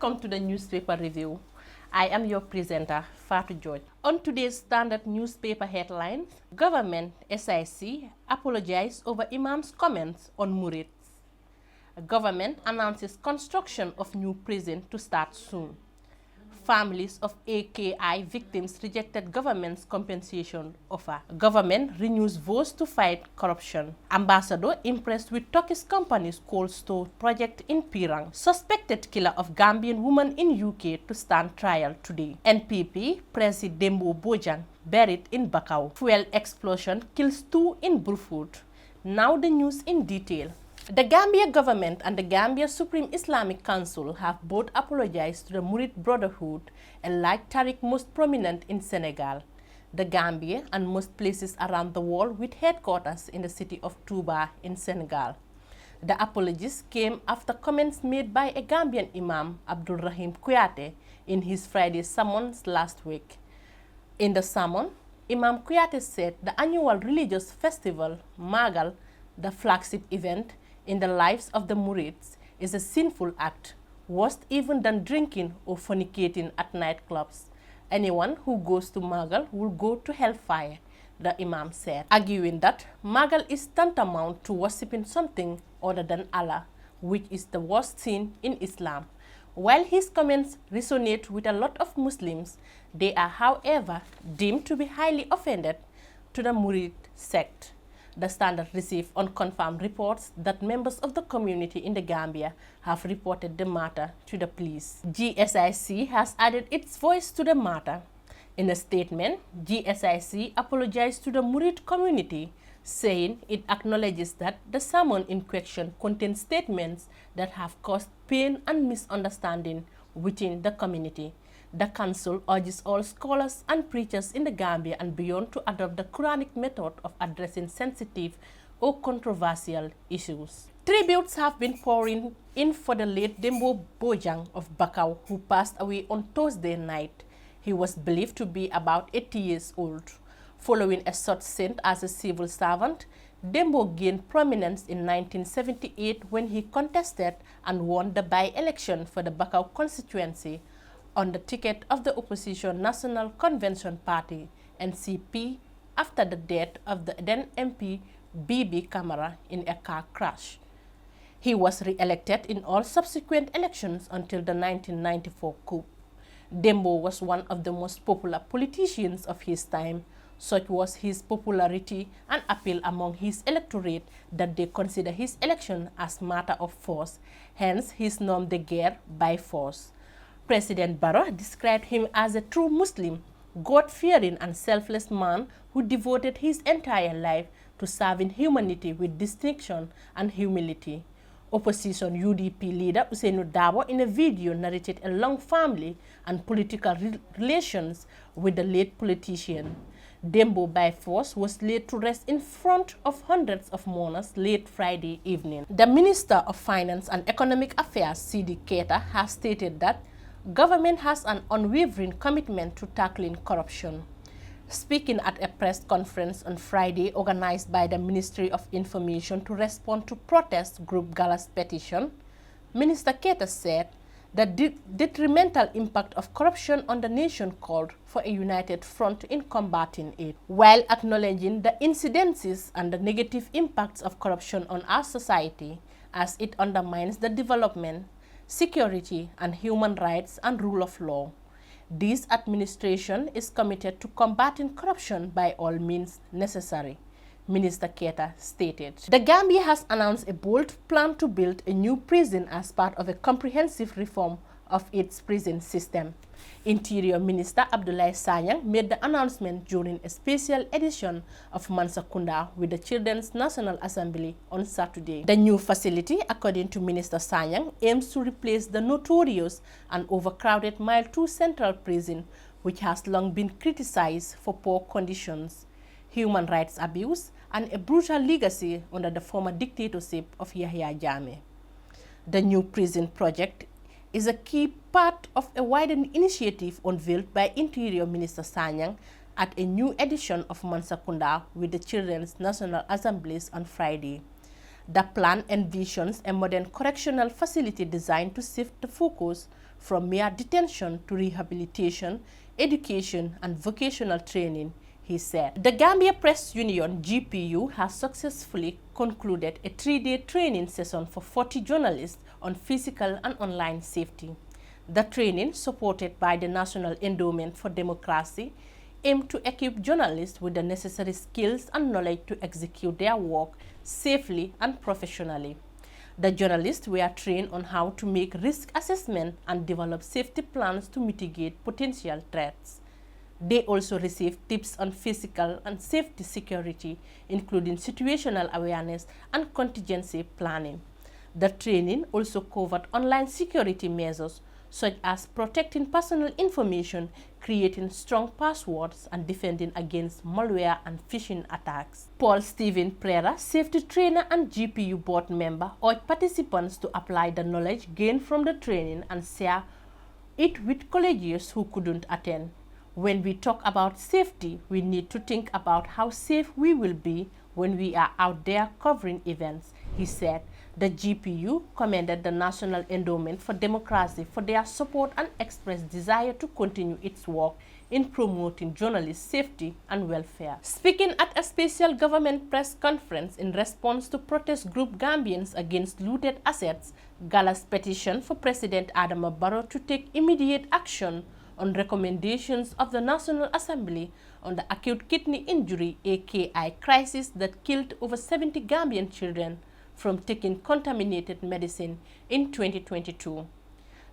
Welcome to the newspaper review. I am your presenter, Fatou George. On today's standard newspaper headlines, government SIC apologized over Imam's comments on Murids. Government announces construction of new prison to start soon. Families of AKI victims rejected government's compensation offer. Government renews vows to fight corruption. Ambassador impressed with Turkish company's cold store project in Pirang. Suspected killer of Gambian woman in UK to stand trial today. NPP President Dembo Bojang buried in Bakau. Fuel explosion kills 2 in Brufut. Now the news in detail. The Gambia government and the Gambia Supreme Islamic Council have both apologized to the Murid Brotherhood, a like tariq most prominent in Senegal, the Gambia, and most places around the world with headquarters in the city of Touba in Senegal. The apologies came after comments made by a Gambian Imam, Abdul Rahim Kouyaté, in his Friday sermons last week. In the sermon, Imam Kouyaté said the annual religious festival, Magal, the flagship event in the lives of the Murids, is a sinful act, worse even than drinking or fornicating at nightclubs. Anyone who goes to Magal will go to hellfire, the Imam said, arguing that Magal is tantamount to worshipping something other than Allah, which is the worst sin in Islam. While his comments resonate with a lot of Muslims, they are, however, deemed to be highly offended to the Murid sect. The Standard received unconfirmed reports that members of the community in the Gambia have reported the matter to the police. GSIC has added its voice to the matter. In a statement, GSIC apologized to the Murid community, saying it acknowledges that the sermon in question contains statements that have caused pain and misunderstanding within the community. The Council urges all scholars and preachers in the Gambia and beyond to adopt the Quranic method of addressing sensitive or controversial issues. Tributes have been pouring in for the late Dembo Bojang of Bakau, who passed away on Thursday night. He was believed to be about 80 years old. Following a short stint as a civil servant, Dembo gained prominence in 1978 when he contested and won the by-election for the Bakau constituency on the ticket of the opposition National Convention Party, NCP, after the death of the then MP Bibi Kamara in a car crash. He was re-elected in all subsequent elections until the 1994 coup. Dembo was one of the most popular politicians of his time. Such was his popularity and appeal among his electorate that they consider his election as matter of force, hence his nom de guerre, by force. President Barrow described him as a true Muslim, God-fearing and selfless man who devoted his entire life to serving humanity with distinction and humility. Opposition UDP leader Ousseynou Dabo in a video narrated a long family and political relations with the late politician. Dembo by force was laid to rest in front of hundreds of mourners late Friday evening. The Minister of Finance and Economic Affairs, Sidi Keita, has stated that government has an unwavering commitment to tackling corruption. Speaking at a press conference on Friday organized by the Ministry of Information to respond to protest group Gala's petition, Minister Keita said the detrimental impact of corruption on the nation called for a united front in combating it, while acknowledging the incidences and the negative impacts of corruption on our society as it undermines the development, security, and human rights and rule of law. This administration is committed to combating corruption by all means necessary, Minister Keita stated. The Gambia has announced a bold plan to build a new prison as part of a comprehensive reform of its prison system. Interior Minister Abdoulaye Sanyang made the announcement during a special edition of Mansakunda with the Children's National Assembly on Saturday. The new facility, according to Minister Sanyang, aims to replace the notorious and overcrowded Mile 2 Central Prison, which has long been criticized for poor conditions, human rights abuse, and a brutal legacy under the former dictatorship of Yahya Jammeh. The new prison project is a key part of a widened initiative unveiled by Interior Minister Sanyang at a new edition of Mansakunda with the Children's National Assemblies on Friday. The plan envisions a modern correctional facility designed to shift the focus from mere detention to rehabilitation, education, and vocational training, he said. The Gambia Press Union (GPU) has successfully concluded a 3-day training session for 40 journalists on physical and online safety. The training, supported by the National Endowment for Democracy, aimed to equip journalists with the necessary skills and knowledge to execute their work safely and professionally. The journalists were trained on how to make risk assessment and develop safety plans to mitigate potential threats. They also received tips on physical and safety security, including situational awareness and contingency planning. The training also covered online security measures, such as protecting personal information, creating strong passwords, and defending against malware and phishing attacks. Paul Stephen Prera, safety trainer and GPU board member, urged participants to apply the knowledge gained from the training and share it with colleagues who couldn't attend. When we talk about safety, we need to think about how safe we will be when we are out there covering events, he said. The GPU commended the National Endowment for Democracy for their support and expressed desire to continue its work in promoting journalist safety and welfare. Speaking at a special government press conference in response to protest group Gambians against looted assets, Gala's petition for President Adama Barrow to take immediate action on recommendations of the National Assembly on the acute kidney injury (AKI) crisis that killed over 70 Gambian children from taking contaminated medicine in 2022.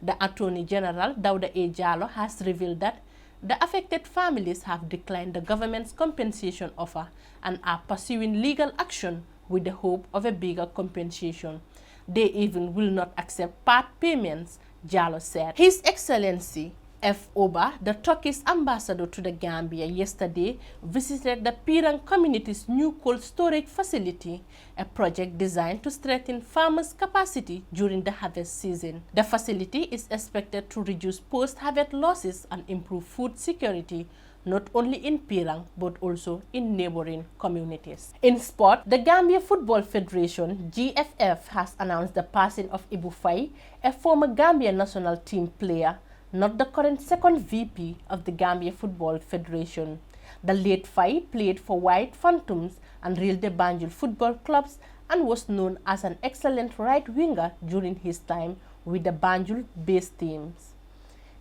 The Attorney General, Dauda A. Jallow, has revealed that the affected families have declined the government's compensation offer and are pursuing legal action with the hope of a bigger compensation. They even will not accept part payments, Jallow said. His Excellency F. Oba, the Turkish ambassador to the Gambia, yesterday visited the Pirang community's new cold storage facility, a project designed to strengthen farmers' capacity during the harvest season. The facility is expected to reduce post-harvest losses and improve food security, not only in Pirang but also in neighboring communities. In sport, the Gambia Football Federation (GFF) has announced the passing of Ibu Faye, a former Gambia national team player, not the current second VP of the Gambia Football Federation. The late Faye played for White Phantoms and Real de Banjul football clubs and was known as an excellent right winger during his time with the Banjul-based teams.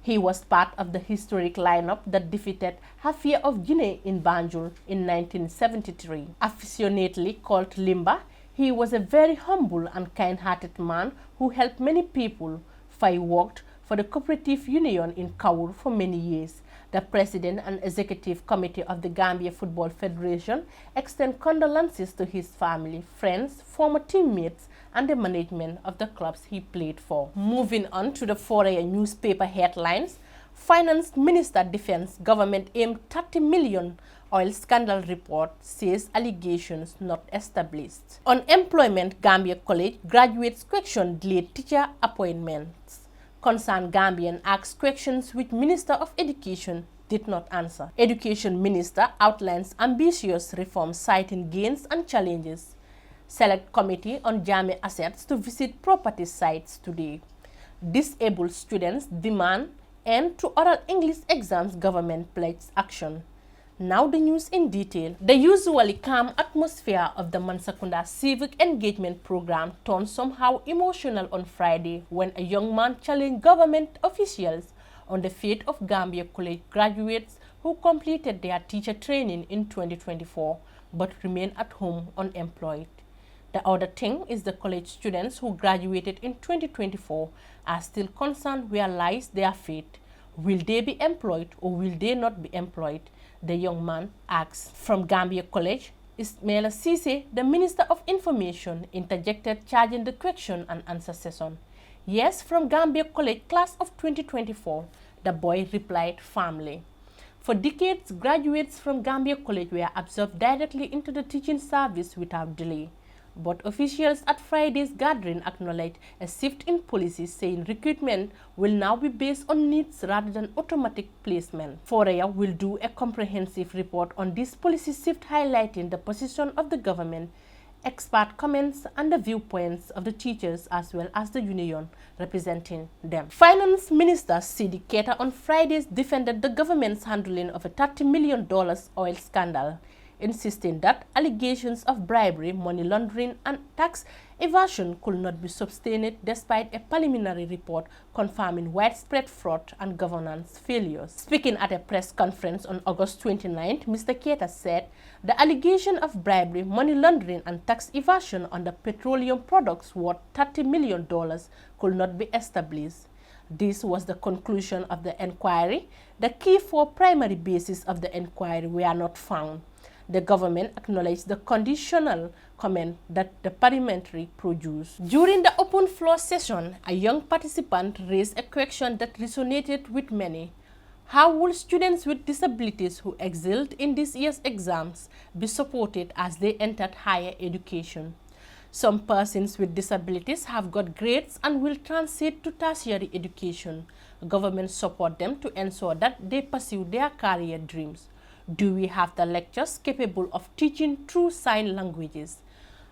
He was part of the historic lineup that defeated Hafia of Guinea in Banjul in 1973. Affectionately called Limba, he was a very humble and kind-hearted man who helped many people. Faye worked for the Cooperative Union in Kaur for many years. The President and Executive Committee of the Gambia Football Federation extend condolences to his family, friends, former teammates, and the management of the clubs he played for. Moving on to the foreign newspaper headlines, Finance Minister Defense Government aimed 30 million oil scandal report says allegations not established. Unemployment, Gambia College graduates question delayed teacher appointments. Concerned Gambian asked questions which Minister of Education did not answer. Education Minister outlines ambitious reforms citing gains and challenges. Select Committee on Jami Assets to visit property sites today. Disabled students demand end to oral English exams, government pledges action. Now the news in detail. The usually calm atmosphere of the Mansakunda civic engagement program turned somehow emotional on Friday when a young man challenged government officials on the fate of Gambia College graduates who completed their teacher training in 2024 but remain at home unemployed. The other thing is the college students who graduated in 2024 are still concerned where lies their fate. Will they be employed or will they not be employed? The young man asks. From Gambia College, Ismaila Cisse, the Minister of Information, interjected, charging the question and answer session. Yes, from Gambia College class of 2024, the boy replied firmly. For decades, graduates from Gambia College were absorbed directly into the teaching service without delay. But officials at Friday's gathering acknowledged a shift in policy, saying recruitment will now be based on needs rather than automatic placement. Foreya will do a comprehensive report on this policy shift, highlighting the position of the government expert comments and the viewpoints of the teachers as well as the union representing them. Finance Minister Sidi Keita on Friday defended the government's handling of a $30 million oil scandal, insisting that allegations of bribery, money laundering and tax evasion could not be sustained despite a preliminary report confirming widespread fraud and governance failures. Speaking at a press conference on August 29th, Mr. Keita said the allegation of bribery, money laundering and tax evasion on the petroleum products worth $30 million could not be established. This was the conclusion of the inquiry. The key four primary bases of the inquiry were not found. The government acknowledged the conditional comment that the parliamentary produced. During the open floor session, a young participant raised a question that resonated with many. How will students with disabilities who excelled in this year's exams be supported as they entered higher education? Some persons with disabilities have got grades and will transit to tertiary education. Government support them to ensure that they pursue their career dreams. Do we have the lecturers capable of teaching true sign languages?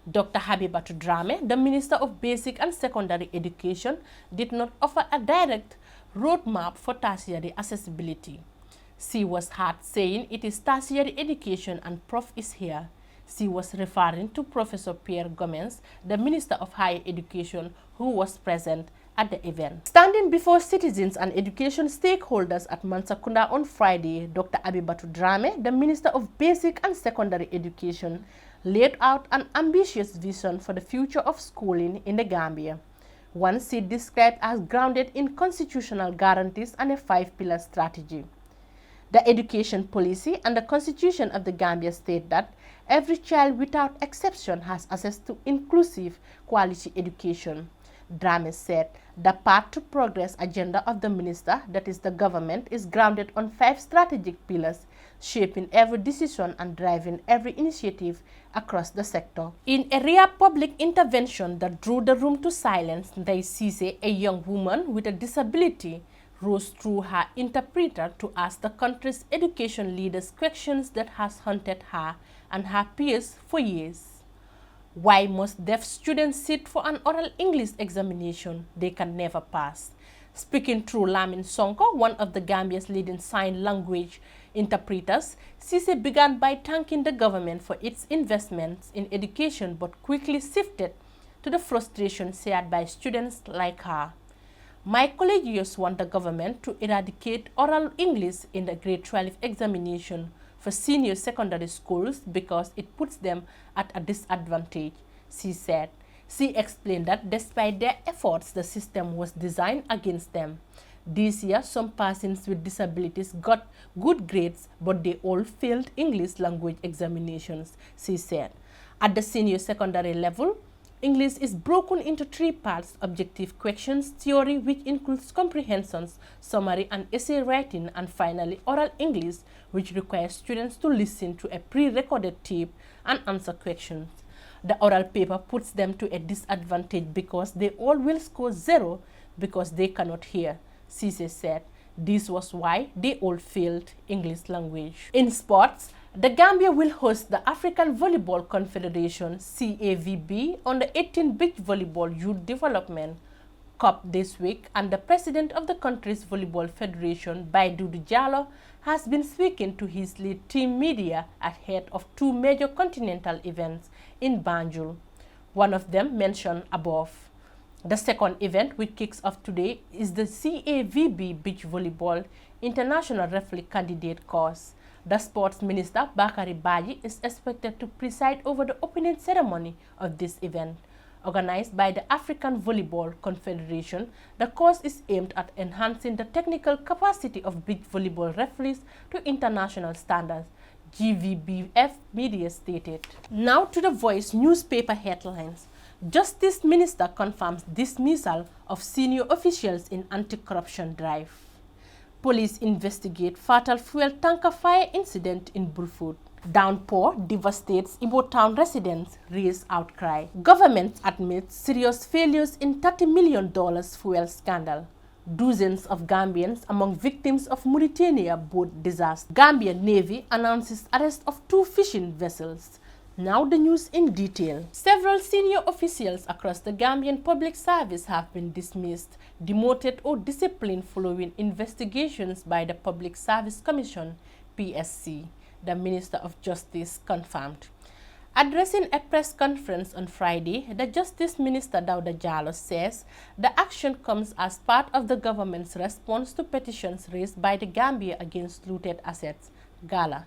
Dr. Habibatu Drame, the Minister of Basic and Secondary Education, did not offer a direct roadmap for tertiary accessibility. She was heard saying it is tertiary education and Prof is here. She was referring to Professor Pierre Gomez, the Minister of Higher Education, who was present at the event. Standing before citizens and education stakeholders at Mansakunda on Friday, Dr. Habibatu Drame, the Minister of Basic and Secondary Education, laid out an ambitious vision for the future of schooling in the Gambia. One she described as grounded in constitutional guarantees and a five-pillar strategy. The education policy and the Constitution of the Gambia state that every child without exception has access to inclusive quality education. Drame said the path to progress agenda of the minister, that is the government, is grounded on five strategic pillars, shaping every decision and driving every initiative across the sector. In a rare public intervention that drew the room to silence, Ndaisise, a young woman with a disability, rose through her interpreter to ask the country's education leaders questions that has haunted her and her peers for years. Why must deaf students sit for an oral English examination they can never pass? Speaking through Lamin Sonko, one of the Gambia's leading sign language interpreters, Cisse began by thanking the government for its investments in education but quickly shifted to the frustration shared by students like her. My colleagues want the government to eradicate oral English in the grade 12 examination for senior secondary schools because it puts them at a disadvantage, she said. She explained that despite their efforts, the system was designed against them. This year, some persons with disabilities got good grades, but they all failed English language examinations, she said. At the senior secondary level, English is broken into three parts: objective questions, theory, which includes comprehensions, summary and essay writing, and finally oral English, which requires students to listen to a pre-recorded tape and answer questions. The oral paper puts them to a disadvantage because they all will score 0 because they cannot hear, Cisse said. This was why they all failed English language. In sports, the Gambia will host the African Volleyball Confederation (CAVB) on the 18th Beach Volleyball Youth Development Cup this week, and the president of the country's volleyball federation, Baidudu Diallo, has been speaking to his lead team media ahead of two major continental events in Banjul, one of them mentioned above. The second event, which kicks off today, is the CAVB Beach Volleyball International Referee Candidate course. The sports minister, Bakari Baji, is expected to preside over the opening ceremony of this event. Organized by the African Volleyball Confederation, the course is aimed at enhancing the technical capacity of beach volleyball referees to international standards, GVBF media stated. Now to the Voice newspaper headlines. Justice Minister confirms dismissal of senior officials in anti-corruption drive. Police investigate fatal fuel tanker fire incident in Brufut. Downpour devastates Ibo Town residents, raise outcry. Government admits serious failures in $30 million fuel scandal. Dozens of Gambians among victims of Mauritania boat disaster. Gambian Navy announces arrest of 2 fishing vessels. Now the news in detail. Several senior officials across the Gambian public service have been dismissed, demoted or disciplined following investigations by the Public Service Commission, PSC, the Minister of Justice confirmed. Addressing a press conference on Friday, the Justice Minister Dauda Jallow says the action comes as part of the government's response to petitions raised by the Gambia against looted assets, GALA.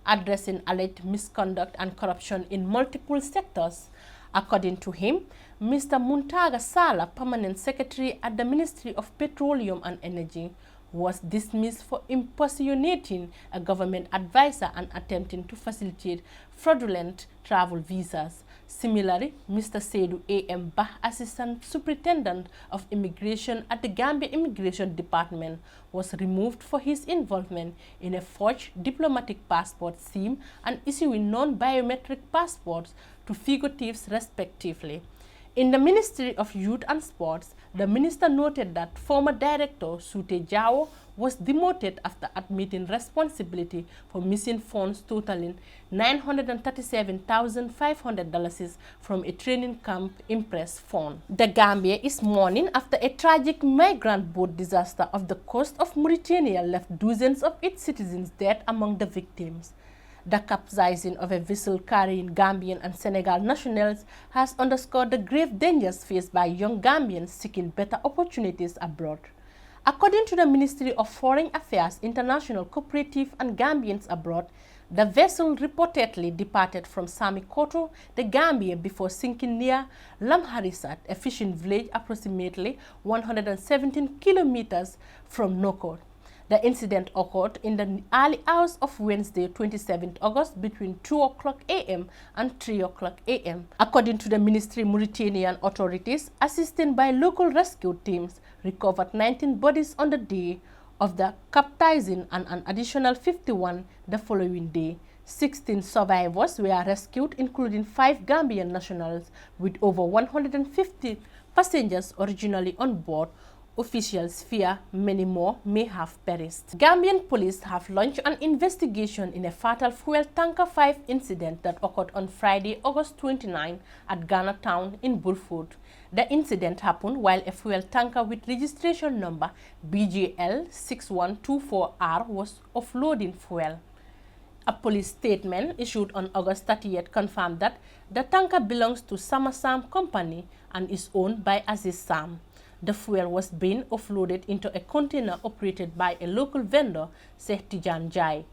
Addressing alleged misconduct and corruption in multiple sectors. According to him, Mr. Muntaga Sala, Permanent Secretary at the Ministry of Petroleum and Energy, was dismissed for impersonating a government advisor and attempting to facilitate fraudulent travel visas. Similarly, Mr. Seydou A.M. Bah, Assistant Superintendent of Immigration at the Gambia Immigration Department, was removed for his involvement in a forged diplomatic passport scheme and issuing non-biometric passports to fugitives respectively. In the Ministry of Youth and Sports, the minister noted that former director Sute Jao was demoted after admitting responsibility for missing funds totaling $937,500 from a training camp Impress Fund. The Gambia is mourning after a tragic migrant boat disaster off the coast of Mauritania left dozens of its citizens dead among the victims. The capsizing of a vessel carrying Gambian and Senegal nationals has underscored the grave dangers faced by young Gambians seeking better opportunities abroad. According to the Ministry of Foreign Affairs, International Cooperative and Gambians Abroad, the vessel reportedly departed from Samikoto, the Gambia, before sinking near Lamharisat, a fishing village approximately 117 kilometers from Nokot. The incident occurred in the early hours of Wednesday, 27th August, between 2 o'clock a.m. and 3 o'clock a.m. According to the ministry, Mauritanian authorities, assisted by local rescue teams, recovered 19 bodies on the day of the capsizing and an additional 51 the following day. 16 survivors were rescued, including 5 Gambian nationals, with over 150 passengers originally on board. Officials fear many more may have perished. Gambian police have launched an investigation in a fatal fuel tanker 5 incident that occurred on Friday, August 29 at Ghana Town in Burfoot. The incident happened while a fuel tanker with registration number BJL 6124R was offloading fuel. A police statement issued on August 30th confirmed that the tanker belongs to Samasam Company and is owned by Aziz Sam. The fuel was being offloaded into a container operated by a local vendor, Sheikh Tijan Jai.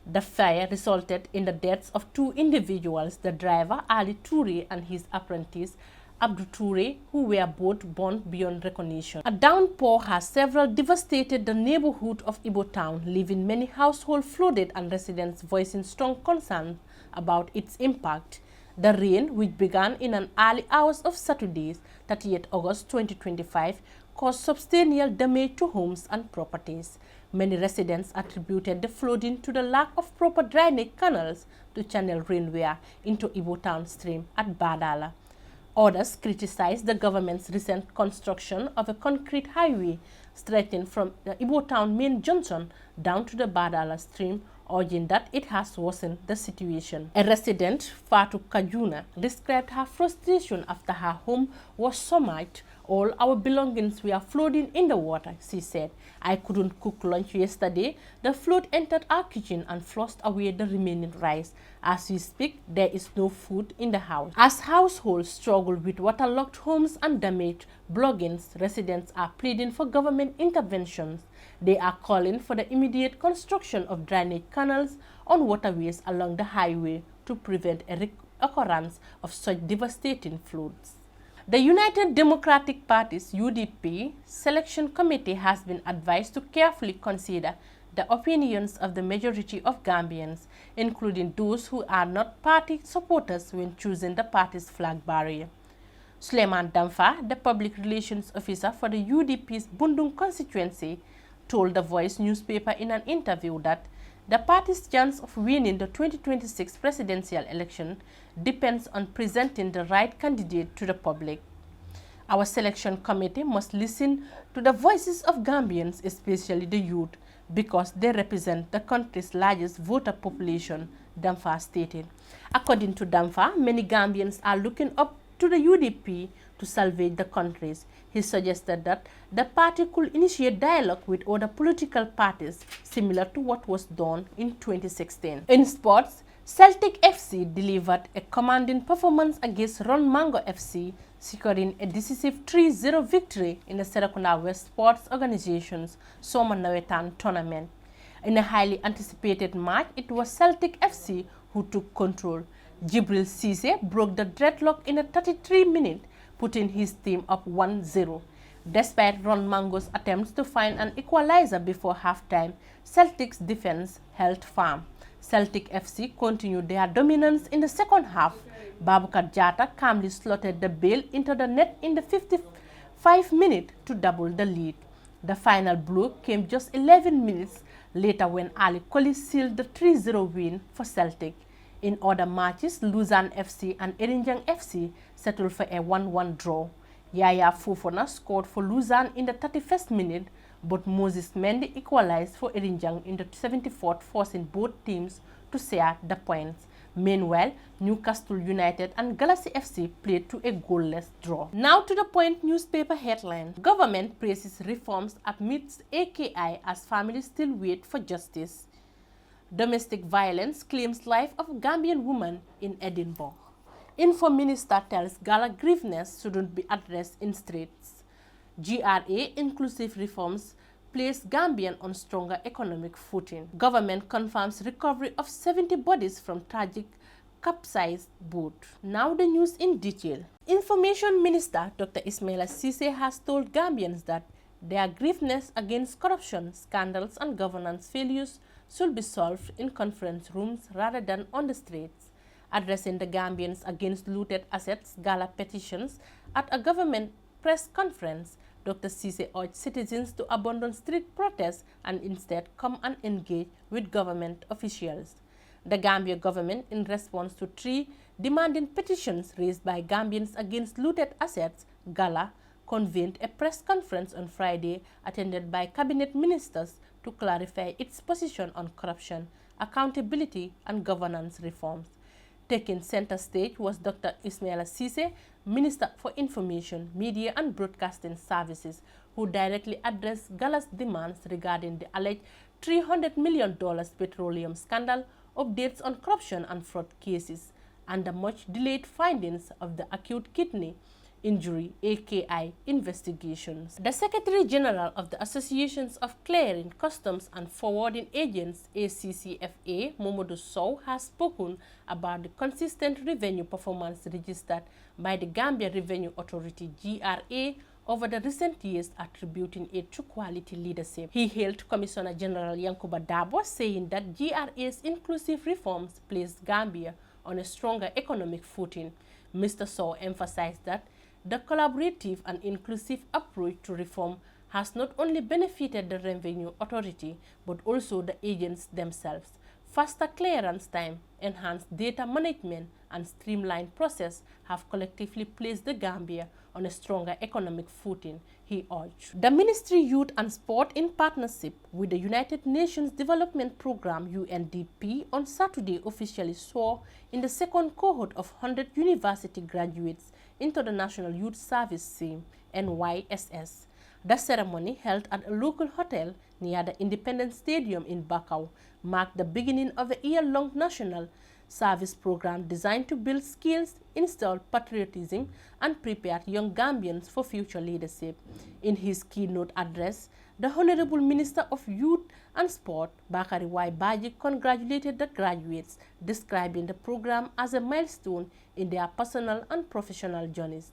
The fire resulted in the deaths of 2 individuals, the driver Ali Toure and his apprentice Abdou Toure, who were both burned beyond recognition. A downpour has devastated the neighborhood of Ibo Town, leaving many households flooded and residents voicing strong concern about its impact. The rain, which began in an early hours of Saturday, 30th August 2025, caused substantial damage to homes and properties. Many residents attributed the flooding to the lack of proper drainage canals to channel rainwater into Ibo Town stream at Badala. Others criticized the government's recent construction of a concrete highway stretching from the Ibo Town main junction down to the Badala stream, urging that it has worsened the situation. A resident, Fatou Kajuna, described her frustration after her home was submerged. All our belongings were floating in the water, she said. I couldn't cook lunch yesterday. The flood entered our kitchen and flushed away the remaining rice. As we speak, there is no food in the house. As households struggle with waterlogged homes and damaged belongings, residents are pleading for government interventions. They are calling for the immediate construction of drainage canals on waterways along the highway to prevent a recurrence of such devastating floods. The United Democratic Party's UDP selection committee has been advised to carefully consider the opinions of the majority of Gambians, including those who are not party supporters, when choosing the party's flag bearer. Suleiman Damfa, the public relations officer for the UDP's Bundung constituency, told The Voice newspaper in an interview that the party's chance of winning the 2026 presidential election depends on presenting the right candidate to the public. Our selection committee must listen to the voices of Gambians, especially the youth, because they represent the country's largest voter population, Damfa stated. According to Damfa, many Gambians are looking up to the UDP to salvage the countries. He suggested that the party could initiate dialogue with other political parties similar to what was done in 2016. In sports, Celtic FC delivered a commanding performance against Ron Mango FC, securing a decisive 3-0 victory in the Serekunda West Sports Organization's Summer Nawetan tournament. In a highly anticipated match, it was Celtic FC who took control. Jibril Cisse broke the deadlock in the 33 minutes, putting his team up 1-0. Despite Ron Mango's attempts to find an equalizer before halftime, Celtic's defense held firm. Celtic FC continued their dominance in the second half. Baboucarr Jatta calmly slotted the ball into the net in the 55 minutes to double the lead. The final blow came just 11 minutes later when Ali Colley sealed the 3-0 win for Celtic. In other matches, Luzerne FC and Erinjang FC settled for a 1-1 draw. Yaya Fofana scored for Luzerne in the 31st minute, but Moses Mendy equalized for Erinjang in the 74th, forcing both teams to share the points. Meanwhile, Newcastle United and Galaxy FC played to a goalless draw. Now to the point newspaper headline. Government praises reforms amidst AKI as families still wait for justice. Domestic violence claims life of Gambian woman in Edinburgh. Info Minister tells Gala grievances shouldn't be addressed in streets. GRA inclusive reforms place Gambian on stronger economic footing. Government confirms recovery of 70 bodies from tragic capsized boat. Now the news in detail. Information Minister Dr. Ismaila Ceesay has told Gambians that their grievances against corruption, scandals and governance failures should be solved in conference rooms rather than on the streets. Addressing the Gambians against looted assets gala petitions at a government press conference, Dr. Ceesay urged citizens to abandon street protests and instead come and engage with government officials. The Gambia government, in response to 3 demanding petitions raised by Gambians against looted assets, gala, convened a press conference on Friday attended by cabinet ministers to clarify its position on corruption, accountability and governance reforms. Taking center stage was Dr. Ismaila Ceesay, Minister for Information, Media and Broadcasting Services, who directly addressed Gala's demands regarding the alleged $300 million petroleum scandal, updates on corruption and fraud cases, and the much-delayed findings of the acute kidney injury AKI investigations. The Secretary General of the Associations of Clearing, Customs and Forwarding Agents ACCFA, Momodu Sow, has spoken about the consistent revenue performance registered by the Gambia Revenue Authority GRA over the recent years, attributing it to quality leadership. He hailed Commissioner General Yankuba Dabo, saying that GRA's inclusive reforms placed Gambia on a stronger economic footing. Mr. Sow emphasized that the collaborative and inclusive approach to reform has not only benefited the Revenue Authority, but also the agents themselves. Faster clearance time, enhanced data management, and streamlined process have collectively placed the Gambia on a stronger economic footing, he urged. The Ministry Youth and Sport, in partnership with the United Nations Development Programme UNDP, on Saturday officially swore in the second cohort of 100 university graduates into the National Youth Service Scheme, NYSS. The ceremony, held at a local hotel near the Independence Stadium in Bakau, marked the beginning of a year-long national service program designed to build skills, instill patriotism, and prepare young Gambians for future leadership. In his keynote address, the Honorable Minister of Youth and Sport, Bakari Y. Baji, congratulated the graduates, describing the program as a milestone in their personal and professional journeys.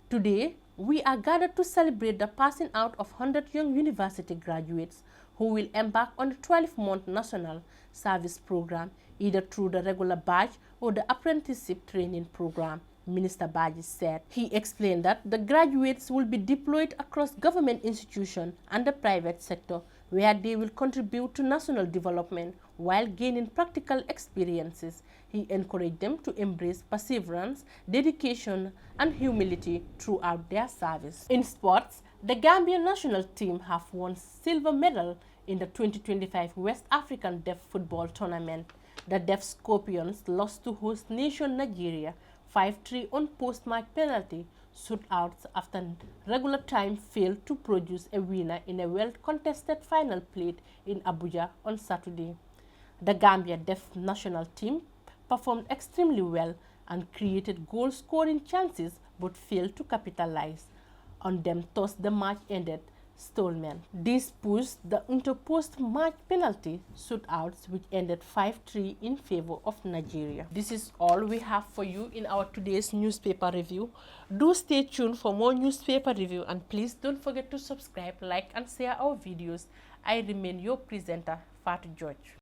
Today, we are gathered to celebrate the passing out of 100 young university graduates who will embark on the 12-month national service program, either through the regular badge or the apprenticeship training program, Minister Baji said. He explained that the graduates will be deployed across government institutions and the private sector, where they will contribute to national development while gaining practical experiences. He encouraged them to embrace perseverance, dedication, and humility throughout their service. In sports, the Gambian national team have won silver medal in the 2025 West African Deaf Football Tournament. The Deaf Scorpions lost to host nation Nigeria 5-3 on post-match penalty shootouts after regular time failed to produce a winner in a well-contested final played in Abuja on Saturday. The Gambia Deaf national team performed extremely well and created goal-scoring chances but failed to capitalize on them, thus the match ended Stallman. This pushed the into post-match penalty shootouts, which ended 5-3 in favor of Nigeria. This is all we have for you in our today's newspaper review. Do stay tuned for more newspaper review, and please don't forget to subscribe, like and share our videos. I remain your presenter, Fatu George.